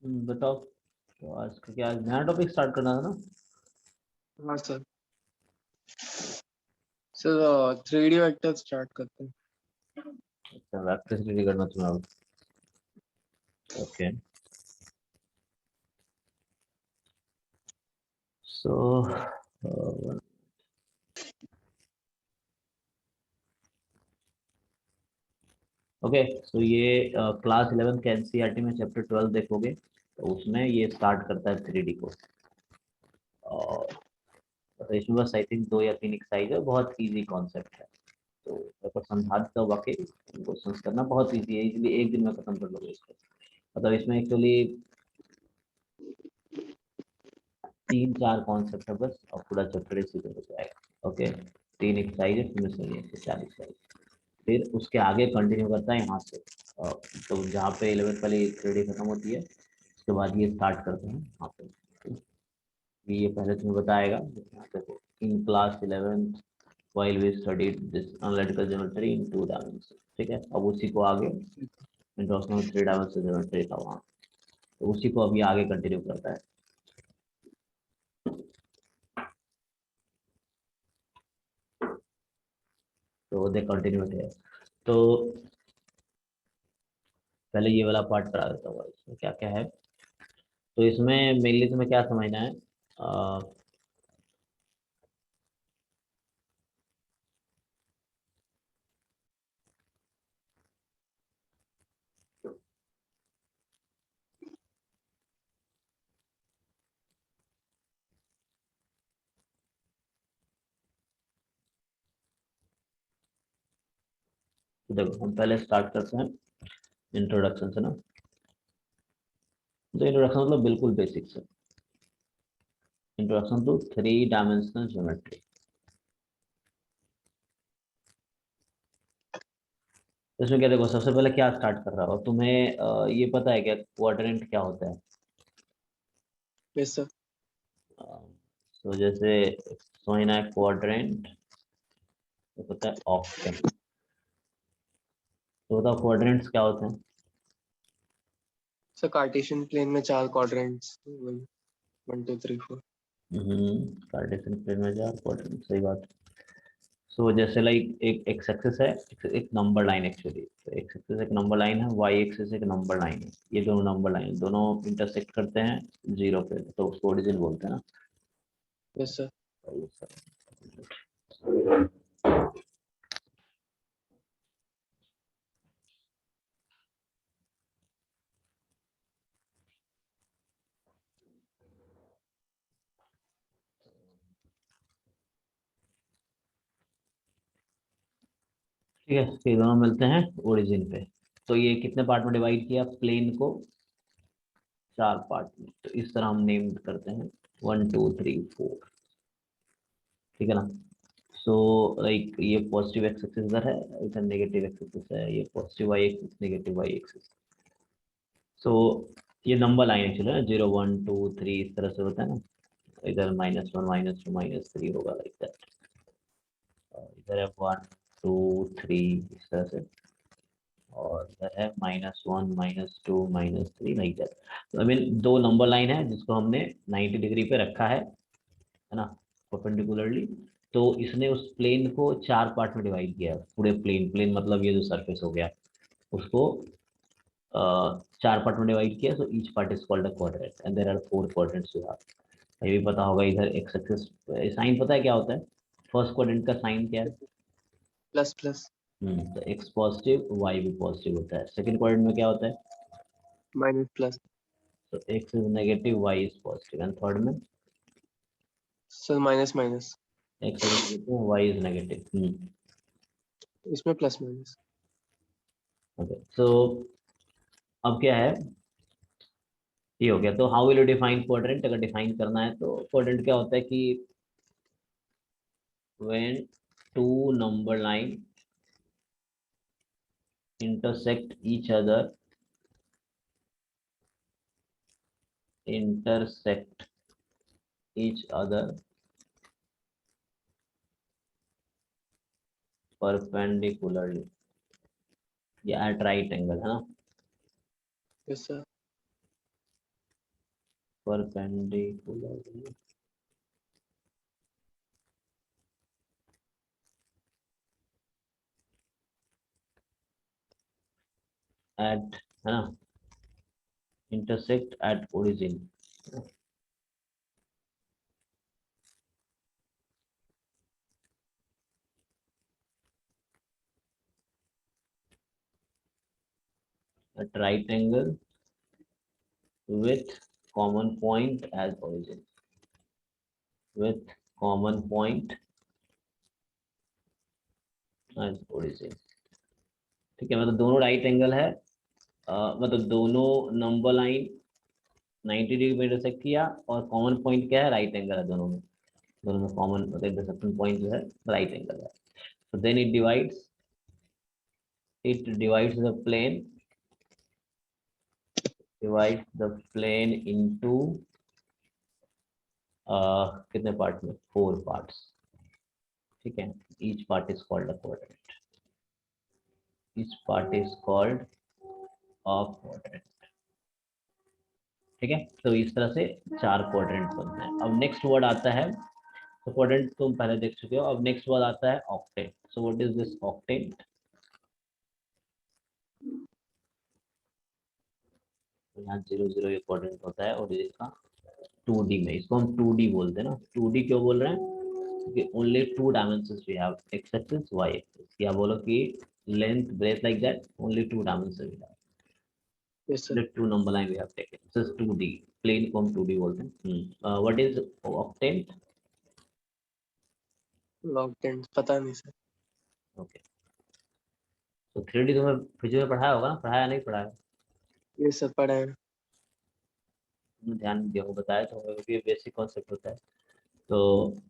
बताओ। तो आज का क्या नया टॉपिक स्टार्ट करना था ना। हाँ sir. Sir 3D vector start करते हैं। अच्छा वेक्टर रेडी करना तुम्हें। ओके सो ओके सो ये क्लास 11 के एनसीईआरटी में चैप्टर 12 देखोगे तो उसमें ये स्टार्ट करता है 3D को। और तो इसमें बस आई थिंक 2 या 3 एक्सरसाइज है, बहुत इजी कॉन्सेप्ट है। तो अगर समझा देता हूँ वाकई क्वेश्चन करना बहुत इजी है, इजीली एक दिन में खत्म कर लोगे इसको। मतलब इसमें एक्चुअली 3-4 कॉन्सेप्ट है बस और पूरा चैप्टर इसी पे हो जाएगा। ओके 3 एक्सरसाइज है, फिनिश होगी इससे 4 एक्सरसाइज। फिर उसके आगे कंटिन्यू करता है यहाँ से। तो जहाँ पे 11th वाली 3D खत्म होती है उसके बाद ये स्टार्ट करते हैं यहाँ पे। ये पहले तुम्हें बताएगा यहाँ देखो in class 11th while we studied this analytical geometry in 2 dimensions। ठीक है अब उसी को आगे इंट्रोडक्शन ऑफ 3 डायमेंशनल ज्योमेट्री था वहाँ, तो उसी को अभी आगे कंटिन्यू करता है। तो दे कंटिन्यूटी है। तो पहले ये वाला पार्ट करा देता हूँ इसमें क्या क्या है। तो इसमें मेनली तुम्हें क्या समझना है। अ, तो देखो हम पहले स्टार्ट करते हैं इंट्रोडक्शन से ना। तो इंट्रोडक्शन मतलब बिल्कुल बेसिक से, इंट्रोडक्शन टू 3 डायमेंशनल ज्योमेट्री। इसमें क्या देखो सबसे पहले क्या स्टार्ट कर रहा हो तुम्हें, ये पता है क्या क्वाड्रेंट क्या होता है। Yes sir. तो जैसे समझना है क्वाड्रेंट तो पता है ऑक्टेन। तो बताओ क्वाड्रेंट्स क्या होते हैं। सर कार्टेशियन प्लेन में 4 क्वाड्रेंट्स वही 1 2 3 4। कार्टेशियन प्लेन में जा क्वाड्रेंट सही बात। सो जैसे लाइक एक एक्स एक्सिस है, एक नंबर लाइन एक्चुअली। तो एक्स एक्सिस एक नंबर लाइन है, वाई एक्सिस एक नंबर लाइन है, ये दोनों नंबर लाइन दोनों इंटरसेक्ट करते हैं जीरो पे, तो उसको ओरिजिन बोलते हैं ना। Yes sir. ठीक है ये दोनों मिलते हैं ओरिजिन पे। तो ये कितने पार्ट में डिवाइड किया प्लेन को, 4 पार्ट में। तो इस तरह हम नेम करते हैं 1 2 3 4। ठीक है ना। सो लाइक ये पॉजिटिव एक्स एक्सिस इधर है, इधर नेगेटिव एक्स एक्सिस है, ये positive y axis negative y axis. So ये नंबर लाइन एक्चुअली है 0 1 2 3 इस तरह से होता है ना। इधर -1 -2 -3 होगा लाइक दैट। इधर है 1 2 3 इस तरह से। और इधर है -1 -2 -3 लाइक दैट। आई मीन दो नंबर लाइन है जिसको हमने 90 डिग्री पे रखा है ना, परपेंडिकुलरली। तो इसने उस प्लेन को 4 पार्ट में डिवाइड किया है, पूरे प्लेन प्लेन मतलब ये जो सरफेस हो गया उसको 4 पार्ट में डिवाइड किया। So each part is called a quadrant and there are 4 quadrants you have. ये भी पता होगा इधर एक्स एक्सिस साइन पता है क्या होता है। फर्स्ट क्वाड्रेंट का साइन क्या है। Plus plus. तो एक्स पॉजिटिव वाई भी पॉजिटिव होता है। सेकंड क्वाड्रेंट में क्या होता है। Minus plus. तो x is negative y is positive and third में sir minus minus. X is negative y is negative. इसमें प्लस माइनस। ओके सो अब क्या है, ये हो गया। तो how will you define quadrant, अगर डिफाइन करना है तो क्वाड्रेंट क्या होता है कि when two number line intersect each other, intersect each other perpendicularly, ये एट राइट एंगल है ना। Yes sir. परपेंडिकुलरली एट, है ना, intersect at origin. At right angle with common point as origin, with common point as origin। ठीक है, मतलब दोनों right angle है, मतलब दोनों नंबर लाइन 90 डिग्री में इंटरसेक्ट किया, और कॉमन पॉइंट क्या है, राइट एंगल है दोनों में। दोनों में कॉमन मतलब इंटरसेक्शन पॉइंट जो है राइट एंगल है। so then it divides the plane, into कितने पार्ट में, 4 पार्ट्स। ठीक है, each part is called a quadrant, each part is called a quadrant। ठीक है, तो इस तरह से 4 क्वाड्रेंट बनते हैं। अब नेक्स्ट वर्ड आता है, तो क्वाड्रेंट तुम पहले देख चुके हो, अब नेक्स्ट वर्ड आता है octet. So what is this octet? यहाँ 0 0 ये क्वाड्रेंट होता है और इसका 2D में, इसको हम 2D बोलते हैं ना। 2D क्यों बोल रहे हैं? क्योंकि only 2 dimensions we have, x axis y axis. या बोलो कि length breadth like that, only 2 dimension we have, yes sir। the 2 number line we have taken, this is 2D, plane को हम 2D बोलते हैं। What is octet? लॉन्ग पता नहीं sir. Okay, तो 3D तुम्हें फिजिक्स में पढ़ाया होगा ना, पढ़ाया नहीं पढ़ाया? ये सब पढ़ा है। तुमने ध्यान नहीं दिया, वो बताया तो होगा, क्योंकि ये बेसिक कॉन्सेप्ट होता है। तो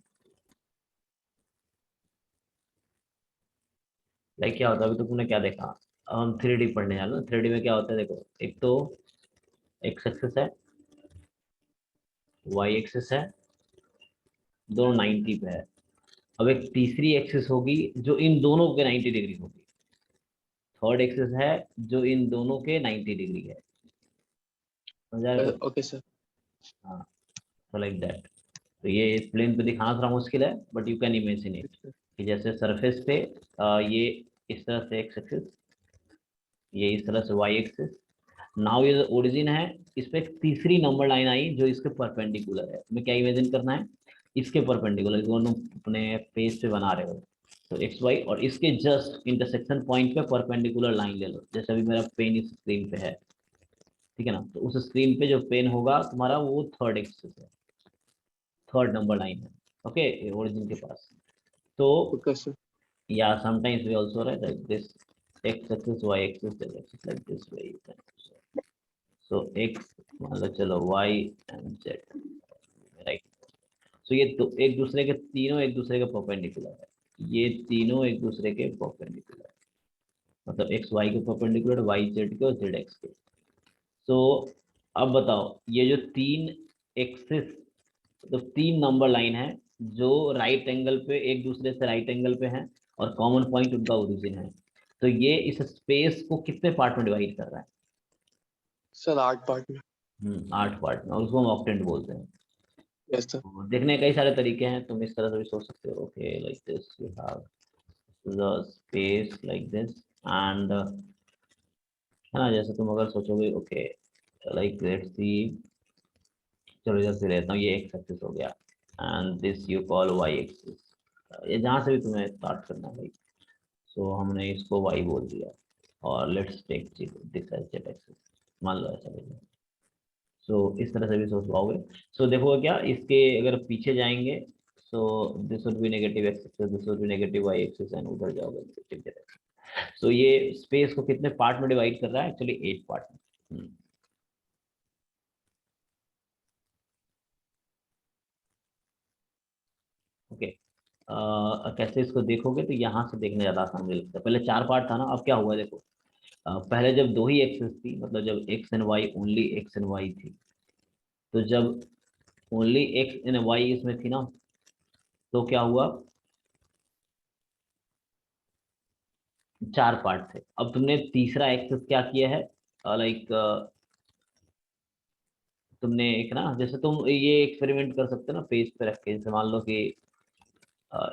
लाइक क्या होता है, अभी तो तुमने क्या देखा, अब हम 3D पढ़ने वाले ना। 3D में क्या होता है, देखो, एक तो एक्स एक्सिस है, वाई एक्सिस है, दोनों 90 पे है। अब एक तीसरी एक्सिस होगी जो इन दोनों के 90 डिग्री होगी, थर्ड एक्सिस है जो इन दोनों के 90 डिग्री है। समझा है कुछ? Okay sir. हाँ, तो लाइक दैट। तो ये प्लेन पे दिखाना थोड़ा मुश्किल है, but you can imagine it, कि जैसे सरफेस पे ये इस तरह से एक्स एक्सिस, ये इस तरह से वाई एक्सिस। नाउ ये ओरिजिन है, इस पे एक तीसरी नंबर लाइन आई जो इसके परपेंडिकुलर है। हमें क्या इमेजिन करना है, इसके परपेंडिकुलर, दोनों अपने पेज पे बना रहे हो, तो एक्स वाई, और इसके जस्ट इंटरसेक्शन पॉइंट पे परपेंडिकुलर लाइन ले लो। जैसे अभी मेरा पेन इस स्क्रीन पे है, ठीक है ना, तो उस स्क्रीन पे जो पेन होगा तुम्हारा, वो थर्ड एक्सिस है, थर्ड नंबर लाइन है। ओके, ओरिजिन के पास। तो ओके सर। या sometimes we also write like this, x axis y axis, z axis like this way you can also। so x मान लो, चलो y and z, राइट। सो ये तो एक दूसरे के, तीनों एक दूसरे के परपेंडिकुलर है, ये तीनों एक दूसरे के परपेंडिकुलर है, मतलब एक्स वाई के परपेंडिकुलर, वाई जेड के और जेड एक्स के। सो अब बताओ, ये जो तीन एक्सिस, तो 3 नंबर लाइन है जो राइट एंगल पे, एक दूसरे से राइट एंगल पे हैं, और कॉमन पॉइंट उनका ओरिजिन है। तो ये इस स्पेस को कितने पार्ट में डिवाइड कर रहा है? सर 8 पार्ट में। 8 पार्ट में, और उसको हम ऑक्टेंट बोलते हैं। Yes sir. तो देखने के कई सारे तरीके हैं, तुम इस तरह से भी सोच सकते हो। Okay, like this we have the space like this, and है ना, जैसे तुम अगर सोचोगे, ओके लाइक लेट्स सी, चलो इधर से लेता हूँ, ये एक्स एक्सिस हो गया, and this you call y axis. ये जहाँ से भी तुम्हें स्टार्ट करना है, सो हमने इसको y बोल दिया, और let's take this as z axis, मान लो ऐसा बोलो। सो इस तरह से भी सोच पाओगे। सो देखो क्या, इसके अगर पीछे जाएंगे, so this would be negative x axis, this would be negative y axis, and उधर जाओगे नेगेटिव z एक्सिस। सो ये स्पेस को कितने पार्ट में डिवाइड कर रहा है? एक्चुअली 8 पार्ट में। ओके, कैसे इसको देखोगे, तो यहाँ से देखने ज्यादा आसान मुझे लगता है। पहले 4 पार्ट था ना, अब क्या हुआ देखो, पहले जब 2 ही एक्सिस थी, मतलब जब x and y, only x and y थी, तो जब ओनली एक्स एंड वाई इसमें थी ना, तो क्या हुआ, 4 पार्ट थे। अब तुमने तीसरा एक्सेस क्या किया है, लाइक तुमने एक ना, जैसे तुम ये एक्सपेरिमेंट कर सकते हो ना पेज पे रख के, जैसे मान लो कि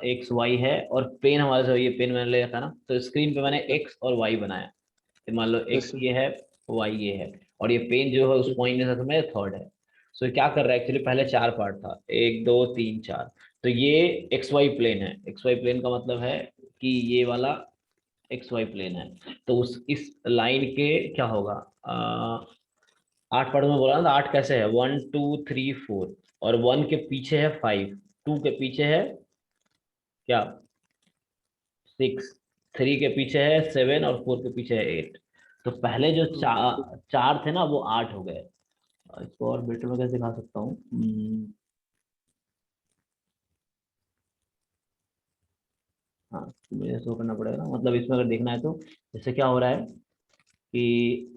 एक्स वाई है और पेन हमारे से, ये पेन मैंने ले रखा ना, तो स्क्रीन पे मैंने एक्स और वाई बनाया। तो मान लो यस एक्स सर। ये है, वाई ये है, और ये पेन जो है उस पॉइंट में से मेरे थर्ड है। सो क्या कर रहा है एक्चुअली, पहले चार पार्ट था, एक दो तीन चार, तो ये एक्स वाई प्लेन है। एक्स वाई प्लेन का मतलब है कि ये वाला एक्स वाई प्लेन है। तो उस इस लाइन के क्या होगा, आठ पार्ट में बोला ना, तो आठ कैसे है, 1 2 3 4, और वन के पीछे है 5, टू के पीछे है क्या, 6, थ्री के पीछे है 7, और फोर के पीछे है 8। तो पहले जो चार थे ना वो आठ हो गए। इसको और बेटर में कैसे दिखा सकता हूँ, हाँ, मुझे शो करना पड़ेगा ना, मतलब इसमें अगर देखना है तो इससे क्या हो रहा है कि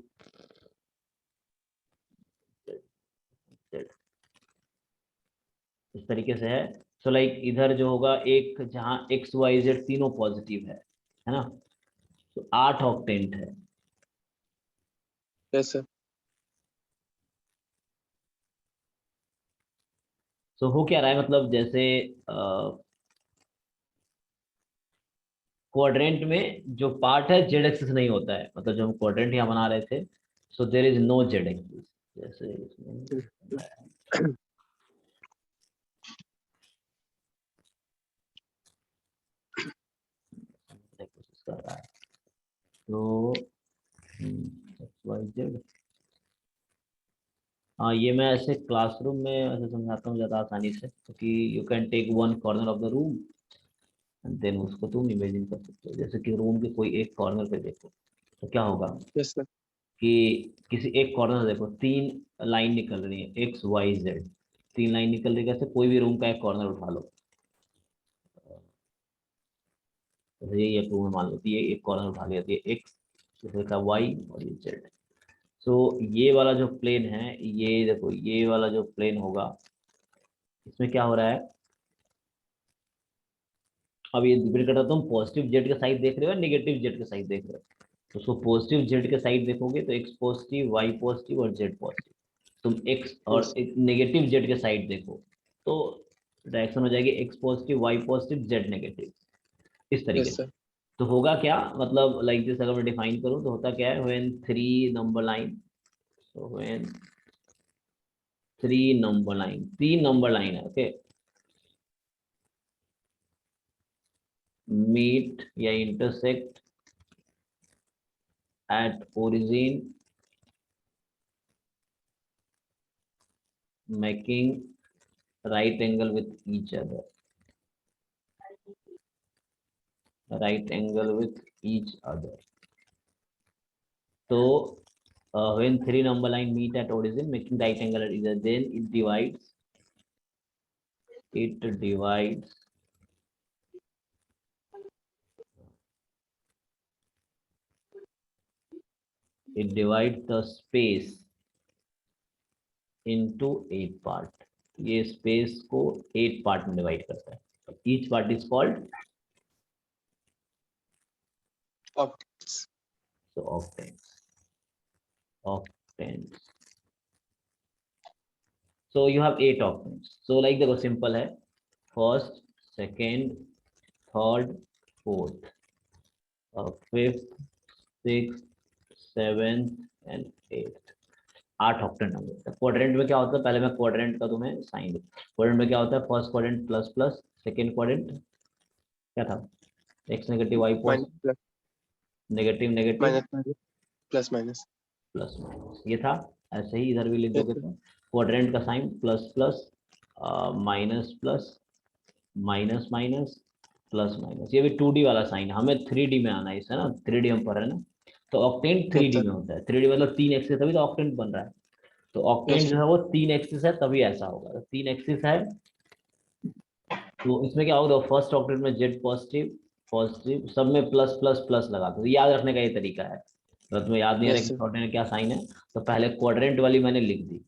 इस तरीके से है। सो लाइक इधर जो होगा एक, जहाँ एक्स वाई जेड तीनों पॉजिटिव है ना, तो 8 ऑक्टेंट है। Yes sir. सो हो क्या रहा है, मतलब जैसे क्वाड्रेंट में जो पार्ट है जेड एक्सिस नहीं होता है, मतलब जो हम क्वाड्रेंट यहाँ बना रहे थे, so there is no z axis. जैसे इसमें कोशिश कर रहा है, तो XYZ, हाँ ये मैं ऐसे क्लासरूम में ऐसे समझाता हूँ ज़्यादा आसानी से, क्योंकि you can take one corner of the room and then उसको तुम इमेजिन कर सकते हो। जैसे कि रूम के कोई एक कॉर्नर पे देखो, तो क्या होगा यस सर। कि किसी एक कॉर्नर से देखो, तीन लाइन निकल रही है, एक्स वाई जेड, तीन लाइन निकल रही है, कैसे, कोई भी रूम का एक कॉर्नर उठा लो, तो ये एक रूम में मान लो कि ये एक कॉर्नर उठा लिया, तो ये एक्स, जैसे का वाई, और ये जेड। सो ये वाला जो प्लेन है, ये देखो ये वाला जो प्लेन होगा, इसमें क्या हो रहा है, अब ये डिपेंड करता है तुम पॉजिटिव जेड के साइड देख रहे हो या नेगेटिव जेड के साइड देख रहे हो। तो उसको पॉजिटिव जेड के साइड देखोगे तो एक्स पॉजिटिव, वाई पॉजिटिव और जेड पॉजिटिव। तुम एक्स और यस एक नेगेटिव जेड के साइड देखो, तो डायरेक्शन हो जाएगी x positive, y positive, z negative, इस तरीके यस से। सर। तो होगा क्या, मतलब लाइक दिस अगर मैं डिफाइन करूं तो होता क्या है, when three number line, so when three number line, तीन नंबर लाइन है, ओके, मीट या intersect at origin, making right angle with each other, right angle with each other. So when three number line meet at origin making right angle at each other, then it divides it divides the space into 8 part. ये space को 8 part में divide करता है। Each part is called octets. Octants, octants. So you have 8 octants. So like देखो simple है, first, second, third, fourth, fifth, sixth, seventh and eighth, 8 octant होंगे। Quadrant में क्या होता है, पहले मैं क्वाड्रेंट का तुम्हें साइन दूं। क्वाड्रेंट में क्या होता है, first quadrant plus plus, second quadrant क्या था, x negative y minus positive, plus negative negative, minus minus plus minus. Plus minus, ये था। ऐसे ही इधर भी लिख यस दोगे सर। तो क्वाड्रेंट का sign plus plus, minus plus, minus minus, plus minus. ये भी 2D वाला साइन, हमें 3D में आना है इससे ना, 3D हम पढ़ रहे हैं ना। तो ऑक्टेंट यस 3D सर। में होता है, 3D मतलब तीन एक्सिस, तभी तो ऑक्टेंट बन रहा है। तो यस ऑक्टेंट जो सर। है वो तीन एक्सिस है, तभी ऐसा होगा। तो तीन एक्सिस है, तो इसमें क्या होगा, फर्स्ट ऑक्टेंट में जेड पॉजिटिव, पॉजिटिव, सब में प्लस प्लस प्लस लगा दो। याद रखने का ये तरीका है, अगर तुम्हें याद नहीं आ रहा यस कि सर। ऑक्टेंट में क्या साइन है, तो पहले क्वाड्रेंट वाली मैंने लिख दी,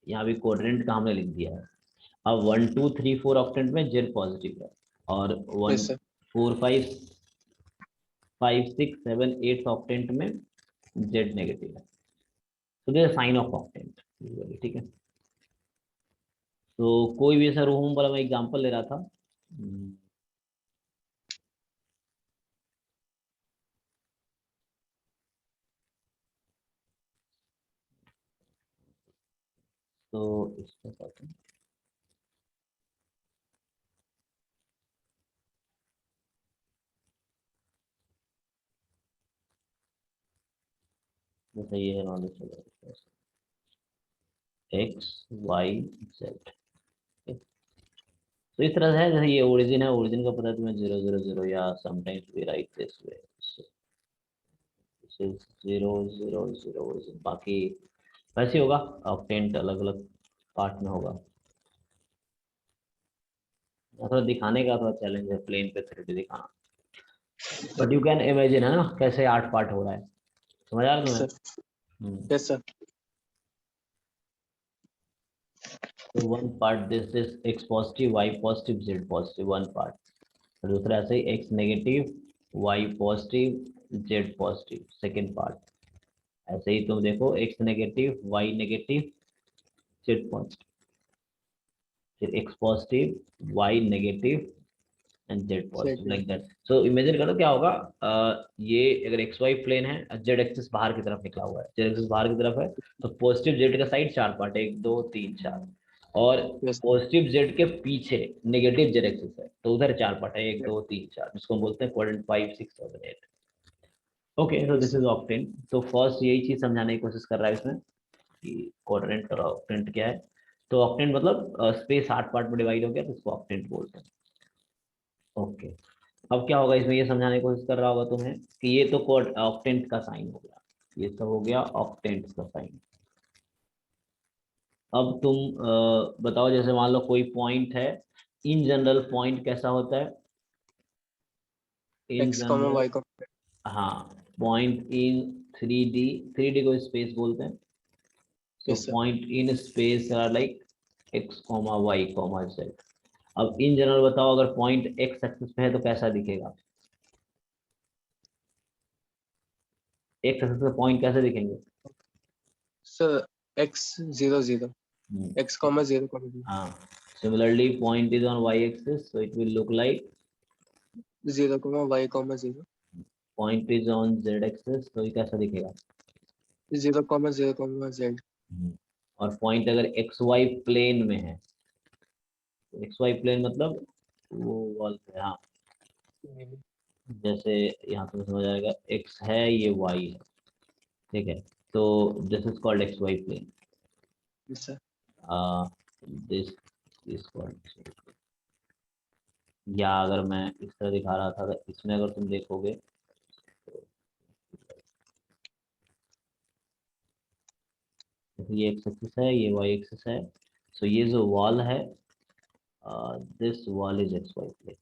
यहाँ भी क्वाड्रेंट का हमने लिख दिया है। अब 1 2 3 4 ऑक्टेंट में जेड पॉजिटिव है, और वन यस सर। 4 5 5 6 7 8 ऑक्टेंट में जेड नेगेटिव है। तो दिस साइन ऑफ ऑक्टेंट, ठीक है। तो कोई भी ऐसा रूम वाला मैं एग्जांपल ले रहा था। तो इसको कहते हैं, जैसे ये है नॉलेज एक्स वाई जेड। तो इस तरह से है, जैसे ये ओरिजिन है, ओरिजिन का पता है तुम्हें 0 0 0, या sometimes we write this way, this is 0 0 0 origin. बाकी वैसे ही होगा, ऑक्टेंट अलग अलग पार्ट में होगा। थोड़ा दिखाने का थोड़ा चैलेंज है प्लेन पे 3D दिखाना, बट यू कैन इमेजिन है ना कैसे 8 पार्ट हो रहा है। समझ आ रहा है तुम्हें? सर। हम्म। Yes sir. तो one part this x positive y positive z positive, one part. और दूसरा ऐसे ही x negative y positive z positive, second part. ऐसे ही तुम देखो x negative y negative z positive, फिर x positive y negative and z positive, like that. So imagine करो क्या होगा, ये अगर एक्स वाई प्लेन है, जेड एक्सिस बाहर की तरफ निकला हुआ है, जेड एक्सिस बाहर की तरफ है, तो पॉजिटिव जेड का साइड 4 पार्ट है, 1 2 3 4। और यस पॉजिटिव जेड के पीछे नेगेटिव जेड एक्सिस है, तो उधर 4 पार्ट है, 1 2 3 4, जिसको हम बोलते हैं quadrant 5 6 7 8। Okay, so this is octane. तो फर्स्ट यही चीज समझाने की कोशिश कर रहा है इसमें कि क्वाड्रेंट और ऑक्टेंट क्या है। तो ऑक्टेंट मतलब स्पेस 8 पार्ट में डिवाइड हो गया, तो इसको ऑक्टेंट बोलते हैं। ओके, अब क्या होगा इसमें, ये समझाने की कोशिश कर रहा होगा तुम्हें कि ये तो कोड ऑक्टेंट का साइन हो गया, ये सब हो गया ऑक्टेंट का साइन। अब तुम बताओ, जैसे मान लो कोई पॉइंट है, इन जनरल पॉइंट कैसा होता है in x comma general? Y comma. हाँ, पॉइंट इन 3D, 3D को स्पेस बोलते हैं। So yes sir. Point in space are like x comma Y comma z. अब इन जनरल बताओ, अगर पॉइंट एक्स एक्सिस पे है तो कैसा दिखेगा? एक्स एक्सिस पे पॉइंट कैसे दिखेंगे? सर एक्स 0 0, हम्म, एक्स कॉमा 0 कॉमा 0, हाँ। Similarly, point is on y-axis, so it will look like 0 comma Y comma 0, point is on z-axis, तो ये कैसा दिखेगा? 0 कॉमा 0 कॉमा जेड। और पॉइंट अगर एक्स वाई प्लेन में है, एक्स वाई प्लेन मतलब वो वॉल पे, हाँ। जैसे यहाँ तुम्हें समझ आएगा, एक्स है ये वाई है, ठीक है। तो this is called X Y plane, yes sir. This is called. या अगर मैं इस तरह दिखा रहा था, अगर इसमें अगर तुम देखोगे, ये एक्स एक्सिस है, ये वाई एक्सिस है। सो ये जो वॉल है, this wall is X Y plane.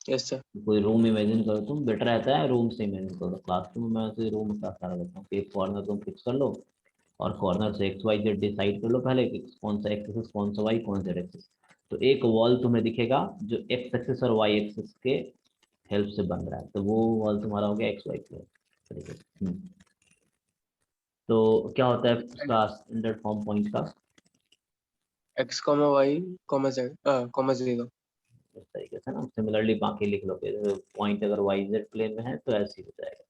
Yes sir. कोई रूम इमेजिन करो तुम, बेटर रहता है रूम से इमेजिन करो, क्लासरूम में से रूम का सारा रहता हूँ, एक कॉर्नर तुम फिक्स कर लो, और कॉर्नर से एक्स वाई जेड डिसाइड कर लो पहले कि कौन सा एक्स एक्सिस, कौन सा वाई, कौन सा जेड एक्सिस। तो एक वॉल तुम्हें दिखेगा जो एक्स एक्सिस और वाई एक्सिस के हेल्प से बन रहा है, तो वो वॉल तुम्हारा हो गया एक्स वाई प्लेन। तो क्या होता है उसका स्टैंडर्ड फॉर्म पॉइंट का? X comma Y comma Z comma 0। इस तरीके से ना, सिमिलरली बाकी लिख लोगे, पॉइंट अगर वाई जेड प्लेन में है तो ऐसे ही हो जाएगा,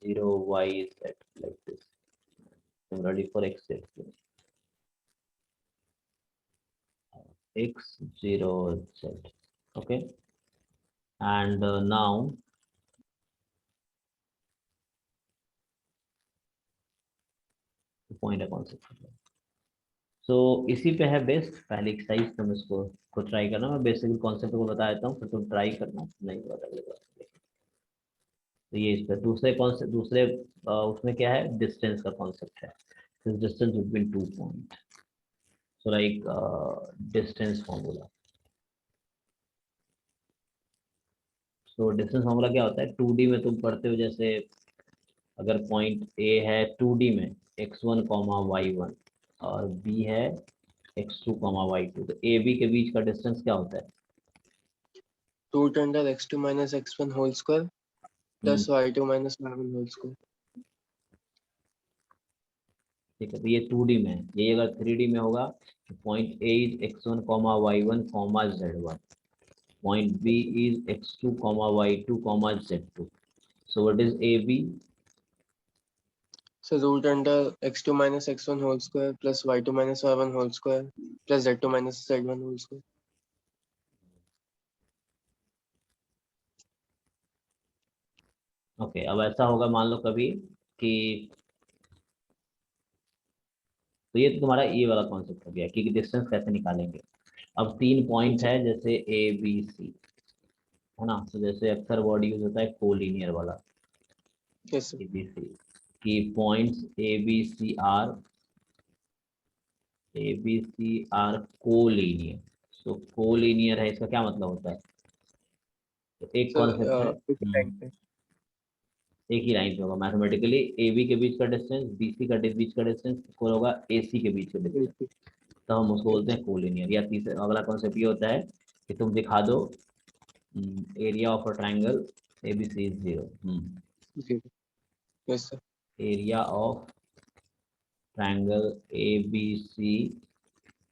0 y z, like this. Similarly for x z plane, x 0 z. Okay, and now the point है concept। सो इसी पे है बेस्ड पहली एक्सरसाइज, तुम इसको खुद ट्राई करना, मैं बेसिक कॉन्सेप्ट को बता देता हूँ, फिर तुम ट्राई करना, नहीं पता लगेगा। तो ये इस पे दूसरे कॉन्सेप्ट, दूसरे उसमें क्या है, डिस्टेंस का कॉन्सेप्ट है, distance between 2 point. So like distance formula. तो डिस्टेंस फॉर्मूला क्या होता है, 2D में तुम पढ़ते हो, जैसे अगर पॉइंट ए है 2D में x1 कॉमा y1, और बी है x2 कॉमा y2, तो ए बी के बीच का डिस्टेंस क्या होता है? Root under x2 minus x1 whole square hmm, plus y2 minus y1 whole square. ठीक है, तो ये 2D में है, ये अगर 3D में होगा तो point A is x1 comma y1 comma z1, point B is x2 comma y2 comma z2. So what is AB? So root under x2 minus x1 whole square plus y2 minus y1 whole square plus z2 minus z1 whole square. Okay, अब ऐसा होगा मान लो कभी कि, तो ये तो तुम्हारा ये वाला कॉन्सेप्ट हो गया कि डिस्टेंस कैसे निकालेंगे. अब 3 पॉइंट है जैसे ए बी सी, है ना. तो जैसे अक्सर वर्ड यूज होता है कोलिनियर वाला, Yes, sir. A B C, कि points A B C are collinear. So collinear है, इसका क्या मतलब होता है. तो एक So कॉन्सेप्ट है, एक लाइन पे. एक ही लाइन पे होगा मैथमेटिकली, ए बी के बीच का डिस्टेंस, बी सी का बीच का डिस्टेंस इक्वल होगा ए सी के बीच का डिस्टेंस. Yes, तो हम उसको बोलते yes. हैं कोलिनियर. या तीसरा अगला कॉन्सेप्ट ये होता है कि तुम दिखा दो area of a triangle A B C is 0. Zero. Yes, sir. Area of triangle A B C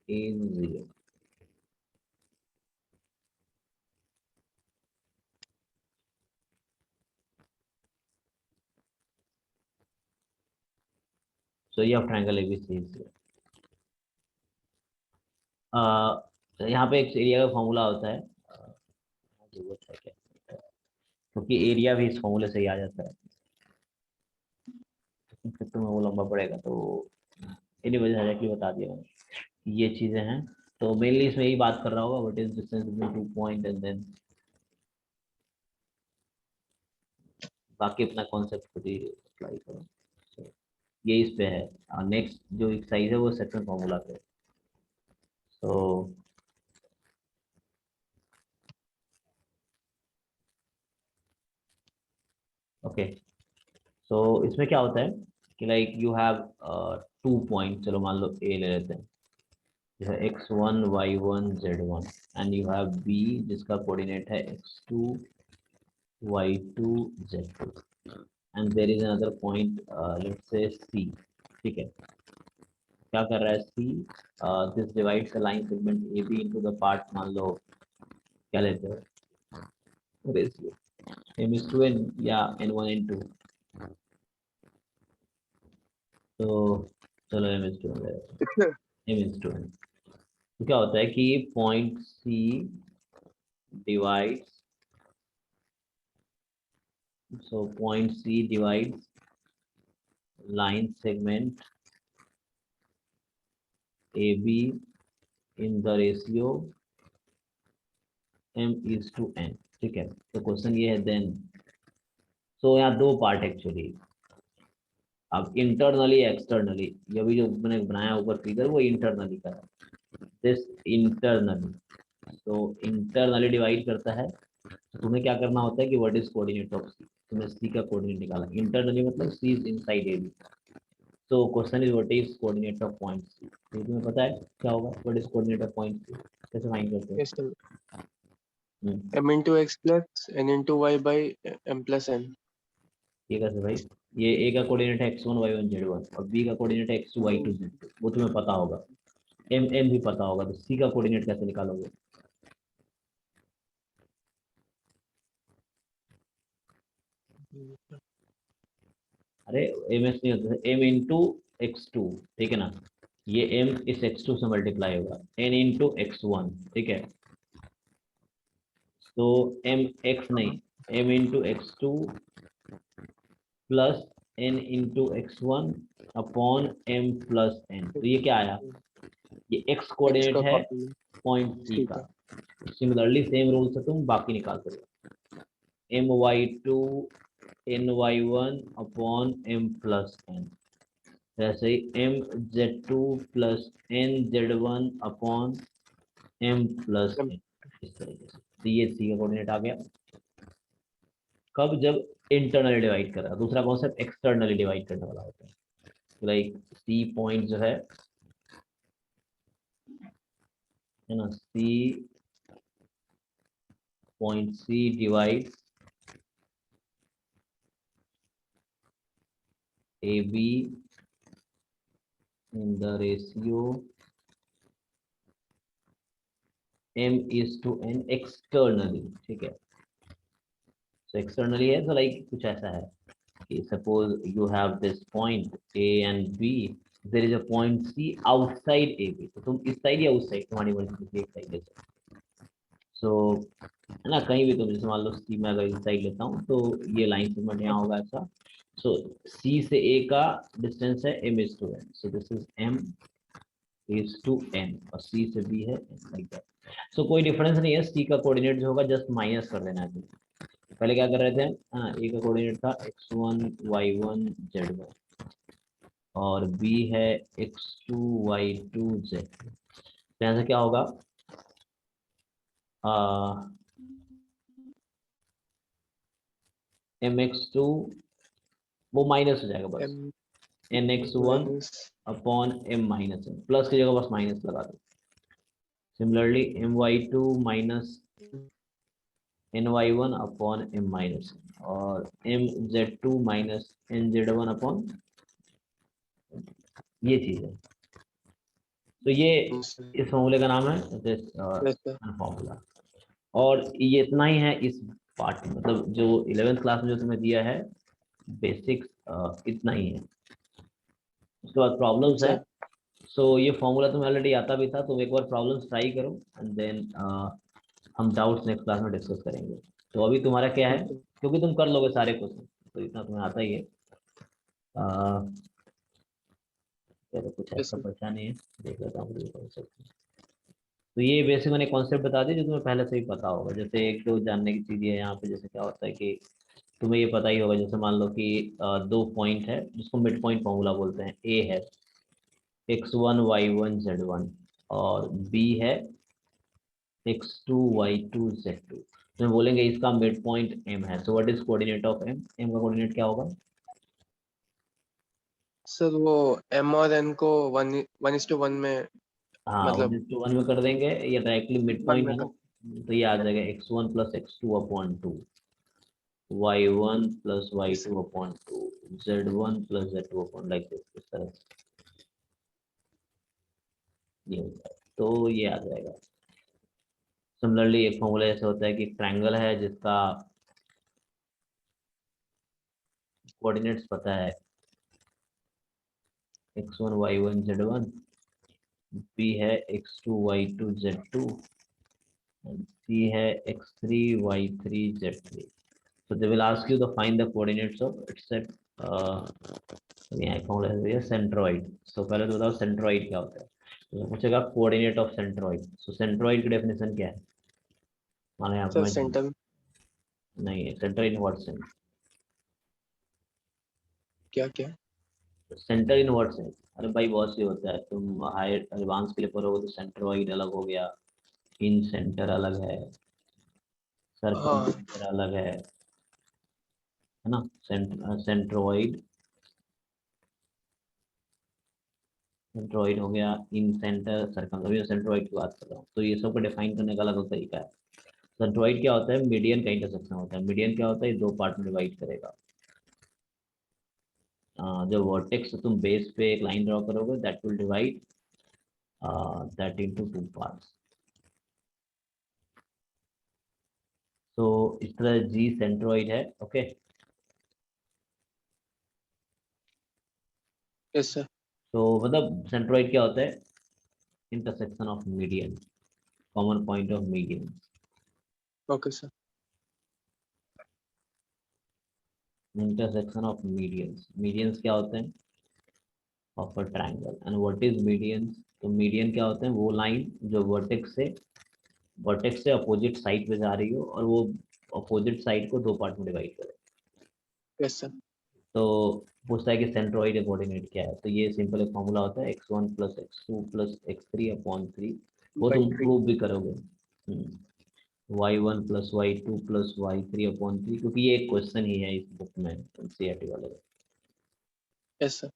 is 0. So area of triangle A B C is 0. यहाँ पे एक एरिया का फॉर्मूला होता है, जरूरत है क्या, क्योंकि एरिया भी इस फॉर्मूले से ही आ जाता है. फिर तुम्हें वो लंबा पड़ेगा, तो इन्हीं वजह से बता दिया मैंने, ये चीजें हैं. तो मेनली इसमें यही बात कर रहा होगा, what is distance between 2 point, and then बाकी अपना कॉन्सेप्ट खुद ही अप्लाई करो. So, ये इस पे है. नेक्स्ट जो एक्सरसाइज है वो सेकंड फॉर्मूला पे. तो ओके, सो इसमें क्या होता है कि लाइक यू हैव 2 पॉइंट, चलो मान लो ए ले लेते हैं, जैसे x1 y1 z1, and you have B जिसका कोऑर्डिनेट है x2 y2 z2, and there is another point let's say c. ठीक है, क्या कर रहा है C, this divides the line segment A B into the part, मान लो क्या लेते हो ratio m is to n या n1 n2. तो चलो m is to n ले लेते कितने? हैं, m is to n. तो क्या होता है कि point C divides, so point C divides line segment AB in the ratio m is to n. ठीक है, तो क्वेश्चन ये है देन. सो यहाँ दो पार्ट एक्चुअली, अब इंटरनली एक्सटर्नली, ये भी जो मैंने बनाया ऊपर फिगर वो इंटरनली का है. दिस इंटरनली, तो इंटरनली डिवाइड करता है. तो तुम्हें क्या करना होता है कि what is coordinate of C, तुम्हें सी का कोऑर्डिनेट निकाला. इंटरनली मतलब C is inside A B. So question is what is coordinate of point C. तो तुम्हें पता है क्या होगा, what is coordinate of point C, कैसे फाइंड करते हैं. Yes, sir. Hmm, m into x plus n into y by m plus n. ये कैसे भाई, ये A का कोऑर्डिनेट है x1 y1 z1 और B का कोऑर्डिनेट है x2 y2 z2, वो तुम्हें पता होगा. m भी पता होगा, तो C का कोऑर्डिनेट कैसे निकालोगे. अरे ms नहीं होता, m इंटू x2, ठीक है ना. ये m इस x2 से मल्टीप्लाई होगा n इंटू x1, ठीक है. तो m x नहीं, m into x2 plus n into x1 upon m plus n. तो ये क्या आया, ये x x कोऑर्डिनेट का है कॉपी. पॉइंट C ठीक का. है. सिमिलरली सेम रूल से तुम बाकी निकाल सकते हो, my2 ny1 upon m plus n. जैसे ही mz2 plus nz1 upon m plus n, इस तरीके से. तो ये C का कोऑर्डिनेट आ गया. कब, जब इंटरनली डिवाइड कर रहा है. दूसरा कॉन्सेप्ट एक्सटर्नली डिवाइड करने वाला होता है. लाइक सी पॉइंट जो है ना, C point C divide A B the ratio m/n externally, ठीक है। So externally है तो like कुछ ऐसा है कि suppose you have this point A and B, there is a point C outside AB, तो तुम इस साइड या उस साइड, तुम्हारी मर्जी, एक साइड ले सकते। सो है ना, कहीं भी तुम, जैसे मान लो C में अगर इस साइड लेता हूँ तो ये लाइन सेगमेंट यहाँ होगा ऐसा। सो C से A का डिस्टेंस है m/n, so this is m/n, और C से B है लाइक दैट। सो कोई डिफरेंस नहीं है, C का कोऑर्डिनेट जो होगा जस्ट माइनस कर देना है तुम्हें। पहले क्या कर रहे थे, हाँ, ए का कोऑर्डिनेट था x1 y1 z1 और b है x2 y2 z2। तो यहाँ से क्या होगा, mx2 वो माइनस हो जाएगा बस, m nx1 minus upon m-n, plus की जगह बस माइनस लगा दो। Similarly my2 minus ny1 upon m-, और mz2 माइनस nz1 अपॉन, ये चीज है। तो ये yes sir. इस फॉर्मूले का नाम है Yes sir. फॉर्मूला। और ये इतना ही है इस पार्ट में, मतलब जो 11th क्लास में जो तुम्हें दिया है बेसिक्स, इतना ही है। उसके बाद प्रॉब्लम्स है। Sir. सो ये फॉर्मूला तुम्हें ऑलरेडी आता भी था, तो एक बार प्रॉब्लम्स ट्राई करो एंड देन हम डाउट्स नेक्स्ट क्लास में डिस्कस करेंगे। तो अभी तुम्हारा क्या है, Okay. क्योंकि तुम कर लोगे सारे क्वेश्चन, तो इतना तुम्हें आता ही है। चलो कुछ Yes ऐसा sir. बचा नहीं है, देख लेता हूँ तो ये बेसिक मैंने कॉन्सेप्ट बता दी जो तुम्हें पहले से ही पता होगा। जैसे एक दो जानने की चीज़ है यहाँ पे, जैसे क्या होता है कि तुम्हें ये पता ही होगा, जैसे मान लो कि दो पॉइंट है जिसको मिड पॉइंट फॉर्मूला बोलते हैं। ए है x1 y1 z1 और b है x2 y2 z2। तो बोलेंगे इसका मिड पॉइंट m है, so what is coordinate of m, m का कोऑर्डिनेट क्या होगा। सर वो m और n को 1:1 में हाँ, मतलब 1:1 में कर देंगे, ये डायरेक्टली मिड 1 पॉइंट में है ना। कर तो ये आ जाएगा x1 plus x2 upon 2, y1 plus yes sir. y2 upon 2, z1 plus z2 upon, like this, इस तरह से ये हो जाएगा, तो ये आ जाएगा। सिमिलरली एक फॉर्मूला ऐसे होता है कि ट्रायंगल है जिसका कोऑर्डिनेट्स पता है x1 y1 z1, b है x2 y2 z2, c है x3 y3 z3। So they will ask you to find the coordinates of its set, यहाँ फॉर्मूला है सेंट्रोइड। सो पहले तो बताओ सेंट्रोइड क्या होता है। तो पूछेगा coordinate of centroid. So centroid की डेफिनेशन क्या है, मानो यहाँ पे सर मैं सेंटर नहीं है, सेंटर इन व्हाट सेंस, क्या क्या सेंटर इन व्हाट सेंस। अरे भाई बहुत सी होता है, तुम हायर एडवांस के लिए पढ़ोगे तो सेंट्रोइड अलग हो गया, इन सेंटर अलग है, सर्कम हाँ सेंटर अलग है ना। सेंट्रोइड, सेंट्रोइड हो गया, इन सेंटर, सर्कम, अभी सेंट्रोइड की बात कर रहा हूँ। तो ये सब को डिफाइन करने का अलग तरीका है। सेंट्रोइड क्या होता है, मीडियन का इंटरसेक्शन होता है। मीडियन क्या होता है, ये दो पार्ट में डिवाइड करेगा। जो वर्टेक्स तुम बेस पे एक लाइन ड्रॉ करोगे, that will divide that into two parts. तो इस तरह जी सेंट्रोइड है, ओके। Yes sir. तो मतलब सेंट्रोइड क्या होता है, intersection of median, common point of median. Okay sir. Intersection of medians, medians क्या होते हैं of a triangle, and what is medians. तो मीडियन क्या होते हैं, वो लाइन जो वर्टेक्स से अपोजिट साइड पे जा रही हो और वो अपोजिट साइड को दो पार्ट में डिवाइड करे। Yes sir. तो पूछता है कि सेंट्रोइड कोऑर्डिनेट क्या है, तो ये सिंपल एक फॉर्मूला होता है x1 plus x2 plus x3 upon 3। वो बाई तुम 3. प्रूव भी करोगे, y1 plus y2 plus y3 upon 3, क्योंकि ये एक क्वेश्चन ही है इस बुक में एनसीईआरटी वाले में। Yes sir.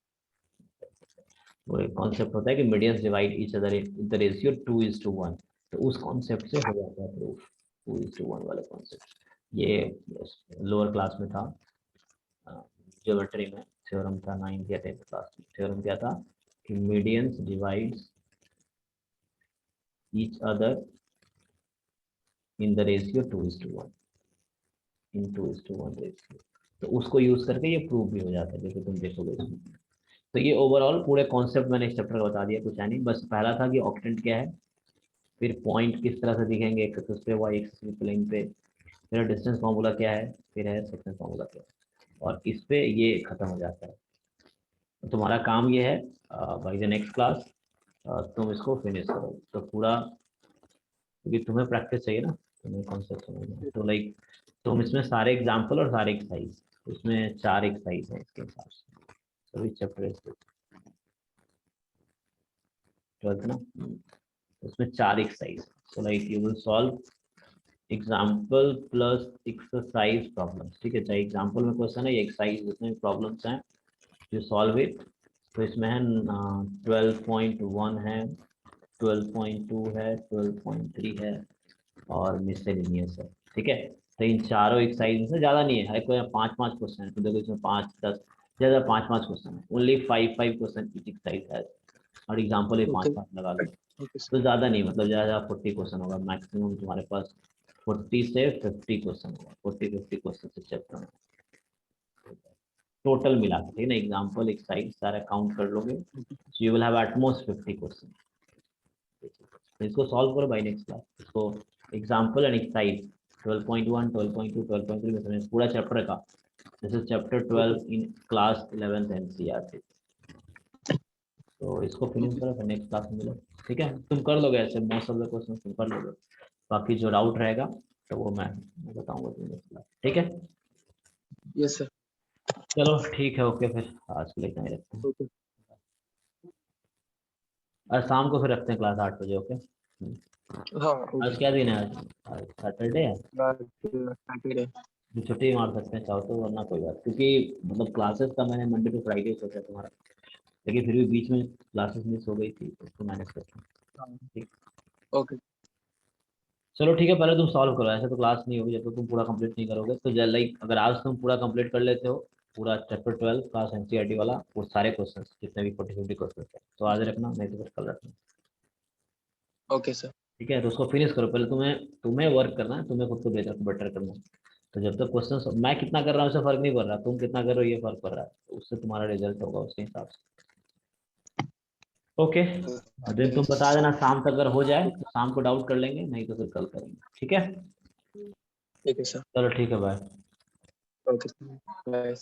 वो एक कॉन्सेप्ट होता है कि medians divide each other in the ratio 2:1, तो उस कॉन्सेप्ट से हो जाता है प्रूफ, 2:1 वाले कॉन्सेप्ट। ये लोअर क्लास में था, ज्योमेट्री में थ्योरम था, 9th या 10th क्लास में थ्योरम क्या था, कि medians divides each other in the ratio 2:1, in 2:1 ratio. तो उसको यूज करके ये प्रूव भी हो जाता है, जैसे तुम देखोगे इसमें। तो ये ओवरऑल पूरे कॉन्सेप्ट मैंने इस चैप्टर का बता दिया, कुछ है नहीं। बस पहला था कि ऑक्टेंट क्या है, फिर पॉइंट किस तरह से दिखेंगे एक्स एक्सिस पे, वाई एक्सिस प्लेन पे, फिर डिस्टेंस फार्मूला क्या है, फिर है सेक्शन फार्मूला क्या है, और इस पे ये खत्म हो जाता है। तो तुम्हारा काम ये है बाय द नेक्स्ट क्लास तुम इसको फिनिश करो। तो पूरा, क्योंकि तुम्हें प्रैक्टिस चाहिए ना, तुम्हें कॉन्सेप्ट समझना है। तो लाइक तुम इसमें सारे एग्जाम्पल और सारे एक्सरसाइज, इसमें 4 एक्सरसाइज है इसके हिसाब से, सभी चैप्टर 12th ना, उसमें 4 exercise. So like you will solve example plus exercise problems, ठीक है। चाहे एग्जाम्पल में क्वेश्चन है या एक्सरसाइज जितने प्रॉब्लम्स हैं यू सॉल्व इट। तो इसमें है 12.1 है, 12.2 है, 12.3 है और मिसलेनियस है, ठीक है। तो इन चारों एक्सरसाइज से ज़्यादा नहीं है, हर कोई 5-5 क्वेश्चन है। तो देखो इसमें 5-10 ज़्यादा 5-5 क्वेश्चन है, ओनली 5-5 क्वेश्चन ईच एक्सरसाइज है, और एग्जाम्पल ये ओके 5-5 लगा लो। Okay sir. तो ज़्यादा नहीं, मतलब ज़्यादा 40 क्वेश्चन होगा मैक्सिमम तुम्हारे पास, 40 से 50 क्वेश्चन होगा, 40-50 क्वेश्चन इस चैप्टर में टोटल मिला के, ठीक है ना। एग्जाम्पल एक्सरसाइज सारा काउंट कर लोगे, so you will have at most 50 question. तो इसको सॉल्व करो बाय नेक्स्ट क्लास, इसको एग्जाम्पल एंड एक्सरसाइज 12.1, 12.2, 12.3 में समझ पूरा चैप्टर का। This is chapter 12 in class 11th NCERT. तो इसको फिनिश करो, फिर नेक्स्ट क्लास में मिलो, ठीक है। तुम कर लोगे ऐसे मोस्ट ऑफ द क्वेश्चन तुम कर लोगे, बाकी जो डाउट रहेगा तो वो मैं बताऊंगा तुम्हें नेक्स्ट क्लास, ठीक है। Yes sir. चलो ठीक है, ओके, फिर आज के लिए इतना ही रखते हैं। ओके। आज शाम को फिर रखते हैं क्लास 8 बजे, ओके। हाँ आज ओके। क्या दिन है, आज सैटरडे है, सैटरडे। तो छुट्टी मार सकते हैं चाहो तो, वरना कोई बात, क्योंकि मतलब क्लासेस का मैंने मंडे टू फ्राइडे सोचा तुम्हारा, लेकिन फिर भी बीच में क्लासेस मिस हो गई थी, तो उसको मैनेज करते हैं, हाँ ठीक। ओके। चलो ठीक है, पहले तुम सॉल्व करो, ऐसे तो क्लास नहीं होगी जब तक तुम पूरा कंप्लीट नहीं करोगे। तो लाइक अगर आज तुम पूरा कंप्लीट कर लेते हो, पूरा चैप्टर 12 क्लास एनसीईआरटी वाला, वो सारे क्वेश्चन जितने भी 40-50 क्वेश्चन है, तो आज रखना, नहीं तो फिर कल रखना, ओके सर। ठीक है। तो उसको फिनिश करो पहले, तुम्हें तुम्हें वर्क करना है, तुम्हें खुद को बेटर बेटर करना है। तो जब तक क्वेश्चन मैं कितना कर रहा हूँ उससे फर्क नहीं पड़ रहा, तुम कितना कर रहे हो ये फर्क पड़ रहा है, तो उससे तुम्हारा रिजल्ट होगा उसके हिसाब से, ओके। और दिन तुम बता देना शाम तक, अगर हो जाए तो शाम को डाउट कर लेंगे, नहीं तो फिर कल करेंगे, ठीक है। ठीक है सर। चलो ठीक है, बाय। Okay bye.